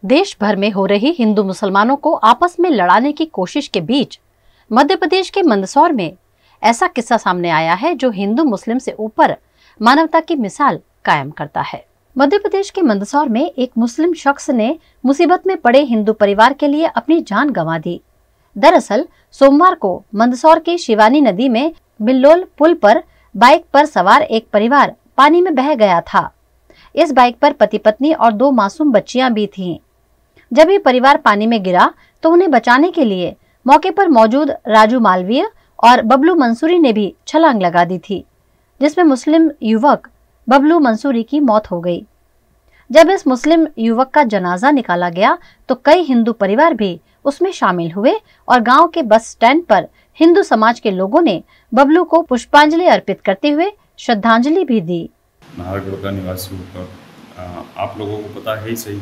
देश भर में हो रही हिंदू मुसलमानों को आपस में लड़ाने की कोशिश के बीच मध्य प्रदेश के मंदसौर में ऐसा किस्सा सामने आया है जो हिंदू मुस्लिम से ऊपर मानवता की मिसाल कायम करता है। मध्य प्रदेश के मंदसौर में एक मुस्लिम शख्स ने मुसीबत में पड़े हिंदू परिवार के लिए अपनी जान गंवा दी। दरअसल सोमवार को मंदसौर की शिवानी नदी में बिल्लोल पुल पर बाइक पर सवार एक परिवार पानी में बह गया था। इस बाइक पर पति पत्नी और 2 मासूम बच्चियां भी थीं। जब ये परिवार पानी में गिरा तो उन्हें बचाने के लिए मौके पर मौजूद राजू मालवीय और बबलू मंसूरी ने भी छलांग लगा दी थी, जिसमें मुस्लिम युवक बबलू मंसूरी की मौत हो गई। जब इस मुस्लिम युवक का जनाजा निकाला गया तो कई हिंदू परिवार भी उसमें शामिल हुए और गांव के बस स्टैंड पर हिंदू समाज के लोगों ने बबलू को पुष्पांजलि अर्पित करते हुए श्रद्धांजलि भी दी। नाहरगढ़ का निवासी होकर आप लोगों को पता है ही सही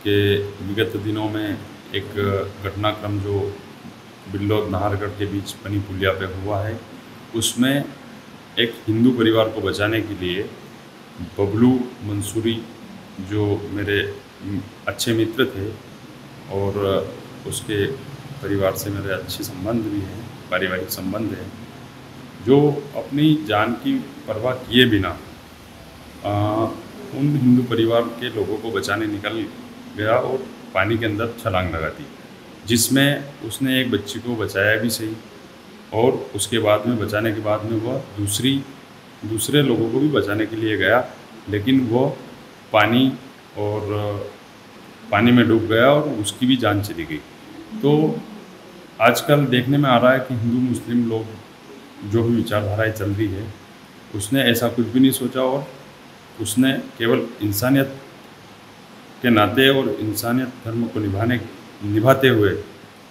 कि विगत दिनों में एक घटनाक्रम जो बिल्लोद नाहरगढ़ के बीच बनी पुलिया पे हुआ है, उसमें एक हिंदू परिवार को बचाने के लिए बबलू मंसूरी जो मेरे अच्छे मित्र थे और उसके परिवार से मेरे अच्छे संबंध भी हैं, पारिवारिक संबंध हैं, जो अपनी जान की परवाह किए बिना उन हिंदू परिवार के लोगों को बचाने निकल गया और पानी के अंदर छलांग लगा दी, जिसमें उसने एक बच्ची को बचाया भी सही और उसके बाद में बचाने के बाद में वह दूसरे लोगों को भी बचाने के लिए गया, लेकिन वो पानी में डूब गया और उसकी भी जान चली गई। तो आजकल देखने में आ रहा है कि हिंदू मुस्लिम लोग जो भी विचारधाराएं चल रही है, उसने ऐसा कुछ भी नहीं सोचा और उसने केवल इंसानियत के नाते और इंसानियत धर्म को निभाते हुए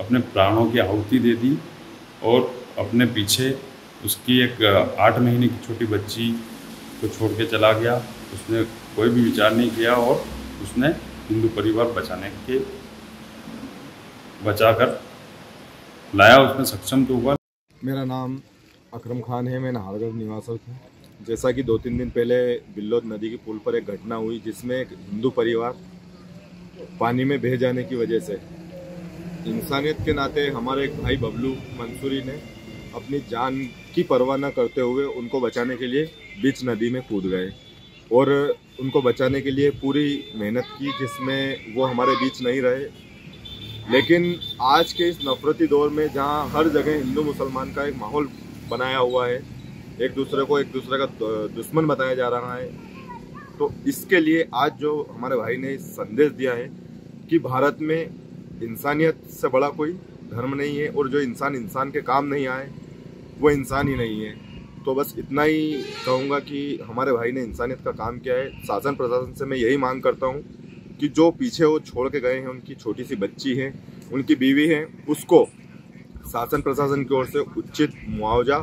अपने प्राणों की आहुति दे दी और अपने पीछे उसकी एक 8 महीने की छोटी बच्ची को छोड़ के चला गया। उसने कोई भी विचार नहीं किया और उसने हिंदू परिवार बचाकर लाया, उसमें सक्षम तो हुआ। मेरा नाम अकरम खान है, मैं नाहरगढ़ निवासी हूँ। जैसा कि 2-3 दिन पहले बिल्लोद नदी के पुल पर एक घटना हुई जिसमें एक हिंदू परिवार पानी में बह जाने की वजह से इंसानियत के नाते हमारे एक भाई बबलू मंसूरी ने अपनी जान की परवाह न करते हुए उनको बचाने के लिए बीच नदी में कूद गए और उनको बचाने के लिए पूरी मेहनत की, जिसमें वो हमारे बीच नहीं रहे। लेकिन आज के इस नफरती दौर में जहां हर जगह हिंदू मुसलमान का एक माहौल बनाया हुआ है, एक दूसरे का दुश्मन बताया जा रहा है, तो इसके लिए आज जो हमारे भाई ने संदेश दिया है कि भारत में इंसानियत से बड़ा कोई धर्म नहीं है और जो इंसान के काम नहीं आए वो इंसान ही नहीं है। तो बस इतना ही कहूँगा कि हमारे भाई ने इंसानियत का काम किया है। शासन प्रशासन से मैं यही मांग करता हूँ कि जो पीछे वो छोड़ के गए हैं, उनकी छोटी सी बच्ची है, उनकी बीवी है, उसको शासन प्रशासन की ओर से उचित मुआवजा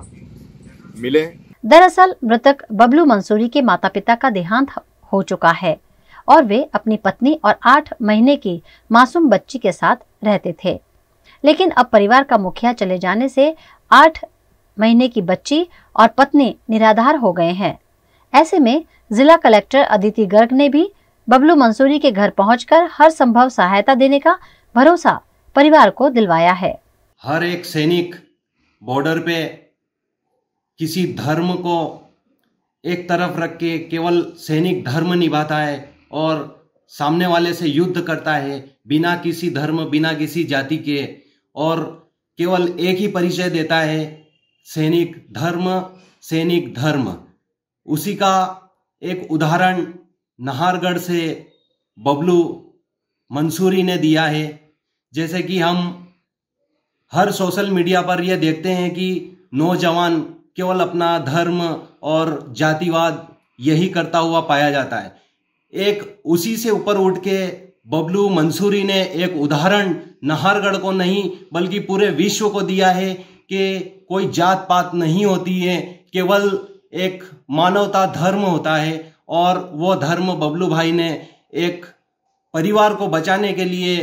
मिले। दरअसल मृतक बबलू मंसूरी के माता पिता का देहांत हो चुका है और वे अपनी पत्नी और 8 महीने की मासूम बच्ची के साथ रहते थे, लेकिन अब परिवार का मुखिया चले जाने से 8 महीने की बच्ची और पत्नी निराधार हो गए हैं। ऐसे में जिला कलेक्टर अदिति गर्ग ने भी बबलू मंसूरी के घर पहुंचकर हर संभव सहायता देने का भरोसा परिवार को दिलवाया है। हर एक सैनिक बॉर्डर पे किसी धर्म को एक तरफ रख के केवल सैनिक धर्म निभाता है और सामने वाले से युद्ध करता है बिना किसी धर्म, बिना किसी जाति के, और केवल एक ही परिचय देता है, सैनिक धर्म। उसी का एक उदाहरण नाहरगढ़ से बबलू मंसूरी ने दिया है। जैसे कि हम हर सोशल मीडिया पर यह देखते हैं कि नौजवान केवल अपना धर्म और जातिवाद यही करता हुआ पाया जाता है। एक उसी से ऊपर उठ के बबलू मंसूरी ने एक उदाहरण नाहरगढ़ को नहीं बल्कि पूरे विश्व को दिया है कि कोई जात पात नहीं होती है, केवल एक मानवता धर्म होता है। और वो धर्म बबलू भाई ने एक परिवार को बचाने के लिए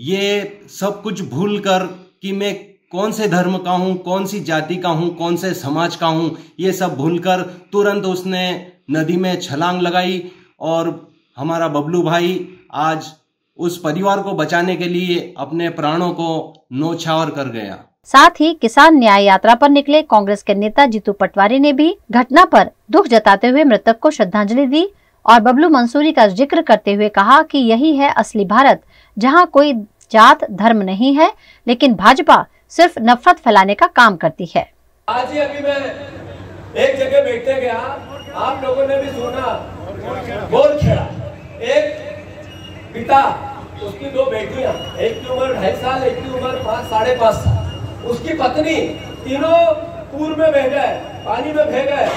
ये सब कुछ भूल कर कि मैं कौन से धर्म का हूँ, कौन सी जाति का हूँ, कौन से समाज का हूँ, ये सब भूलकर तुरंत उसने नदी में छलांग लगाई और हमारा बबलू भाई आज उस परिवार को बचाने के लिए अपने प्राणों को न्यौछावर कर गया। साथ ही किसान न्याय यात्रा पर निकले कांग्रेस के नेता जीतू पटवारी ने भी घटना पर दुख जताते हुए मृतक को श्रद्धांजलि दी और बबलू मंसूरी का जिक्र करते हुए कहा कि यही है असली भारत, जहां कोई जात धर्म नहीं है, लेकिन भाजपा सिर्फ नफरत फैलाने का काम करती है। आज ही अभी मैं एक जगह बैठने गया, आप लोगों ने भी सुना, गोलखेड़ा, एक पिता, उसकी दो बेटियां, एक की उम्र 2.5 साल, एक की उम्र 5-5.5 साल, उसकी पत्नी, तीनों पूर्व में बह गए, पानी में बह गए,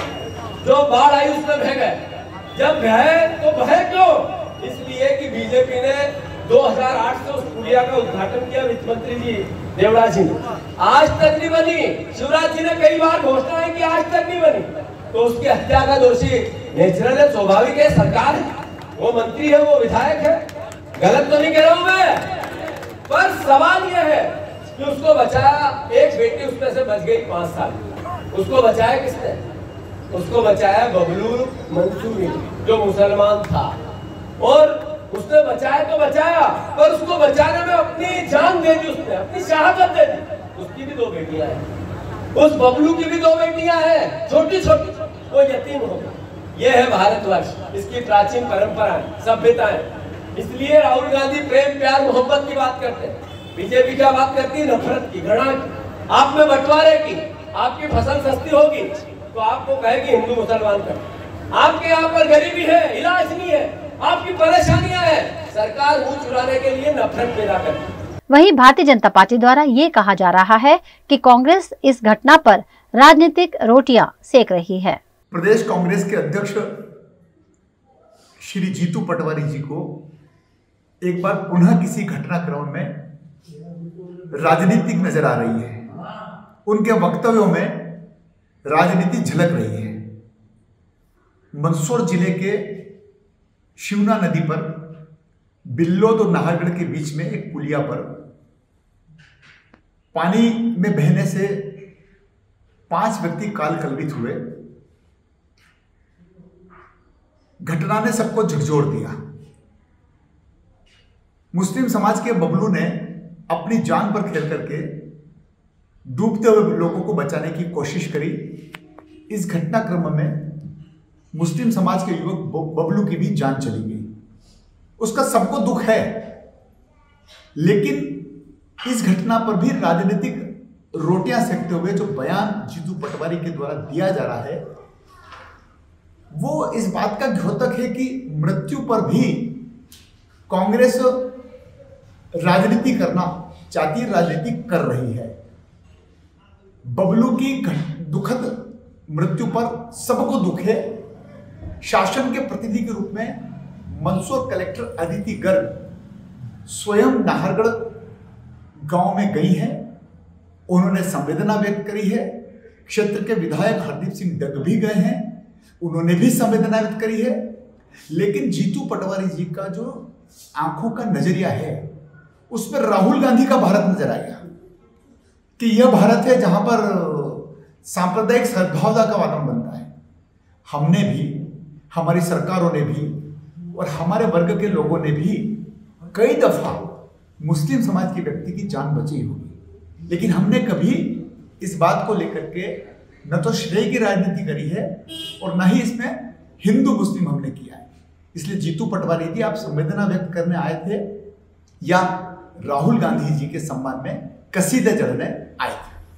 जो बाढ़ आई उसमें बह गए। जब बहे तो बहे क्यों? इसलिए कि बीजेपी ने 2008 से उस पुलिया का उद्घाटन किया, वित्त मंत्री जी देवराज जी ने, आज तक नहीं बनी। शिवराज जी ने कई बार घोषणा है कि आज तक नहीं बनी, तो उसकी हत्या का दोषी नेचुरल है, स्वाभाविक है, सरकार है, वो मंत्री है, वो विधायक है, गलत तो नहीं कह रहा हूं मैं। पर सवाल यह है कि उसको बचाया, एक बेटी उसमें से बच गई 5 साल, उसको बचाया किसने? उसको बचाया बबलू मंसूरी, जो मुसलमान था, और उसने बचाया तो बचाया, पर उसको बचाने में अपनी जान दे दी, उसने अपनी शहादत दे दी। उसकी भी 2 बेटियां हैं, उस बबलू की भी 2 बेटियां हैं, छोटी छोटी, वो यतीम हो गई। ये है भारतवर्ष, इसकी प्राचीन परंपराएं, सभ्यताएं। इसलिए राहुल गांधी प्रेम प्यार मोहब्बत की बात करते हैं, बीजेपी क्या बात करती है? नफरत की, घृणा की, आप में बंटवारे की। आपकी फसल सस्ती होगी तो आपको कहेगी हिंदू मुसलमान कर, आपके यहाँ पर गरीबी है, इलाज नहीं है, आपकी परेशानियां हैं, सरकार मुंह चुराने के लिए नफरत पैदा करती है। वहीं भारतीय जनता पार्टी द्वारा ये कहा जा रहा है कि कांग्रेस इस घटना पर राजनीतिक रोटियां सेक रही है। प्रदेश कांग्रेस के अध्यक्ष श्री जीतू पटवारी जी को एक बार पुनः किसी घटनाक्रम में राजनीतिक नजर आ रही है। उनके वक्तव्यों में राजनीति झलक रही है। मंदसौर जिले के शिवना नदी पर बिल्लोद और नाहरगढ़ के बीच में एक पुलिया पर पानी में बहने से 5 व्यक्ति काल कलवित हुए। घटना ने सबको झकझोर दिया। मुस्लिम समाज के बबलू ने अपनी जान पर खेल करके डूबते हुए लोगों को बचाने की कोशिश करी। इस घटनाक्रम में मुस्लिम समाज के युवक बबलू की भी जान चली गई। उसका सबको दुख है, लेकिन इस घटना पर भी राजनीतिक रोटियां सेकते हुए जो बयान जीतू पटवारी के द्वारा दिया जा रहा है, वो इस बात का द्योतक है कि मृत्यु पर भी कांग्रेस राजनीति करना चाहती, राजनीति कर रही है। बबलू की दुखद मृत्यु पर सबको दुख है। शासन के प्रतिनिधि के रूप में मंदसौर कलेक्टर अदिति गर्ग स्वयं नाहरगढ़ गांव में गई हैं। उन्होंने संवेदना व्यक्त करी है। क्षेत्र के विधायक हरदीप सिंह डग भी गए हैं, उन्होंने भी संवेदना व्यक्त करी है। लेकिन जीतू पटवारी जी का जो आंखों का नजरिया है, उसमें राहुल गांधी का भारत नजर आएगा कि यह भारत है जहां पर सांप्रदायिक सद्भावना का वातावरण बनता है। हमने भी, हमारी सरकारों ने भी और हमारे वर्ग के लोगों ने भी कई दफा मुस्लिम समाज के व्यक्ति की जान बचाई होगी, लेकिन हमने कभी इस बात को लेकर के न तो श्रेय की राजनीति करी है और न ही इसमें हिंदू मुस्लिम हमने किया है। इसलिए जीतू पटवारी जी, आप संवेदना व्यक्त करने आए थे या राहुल गांधी जी के सम्मान में कसीदे जड़ने आए थे?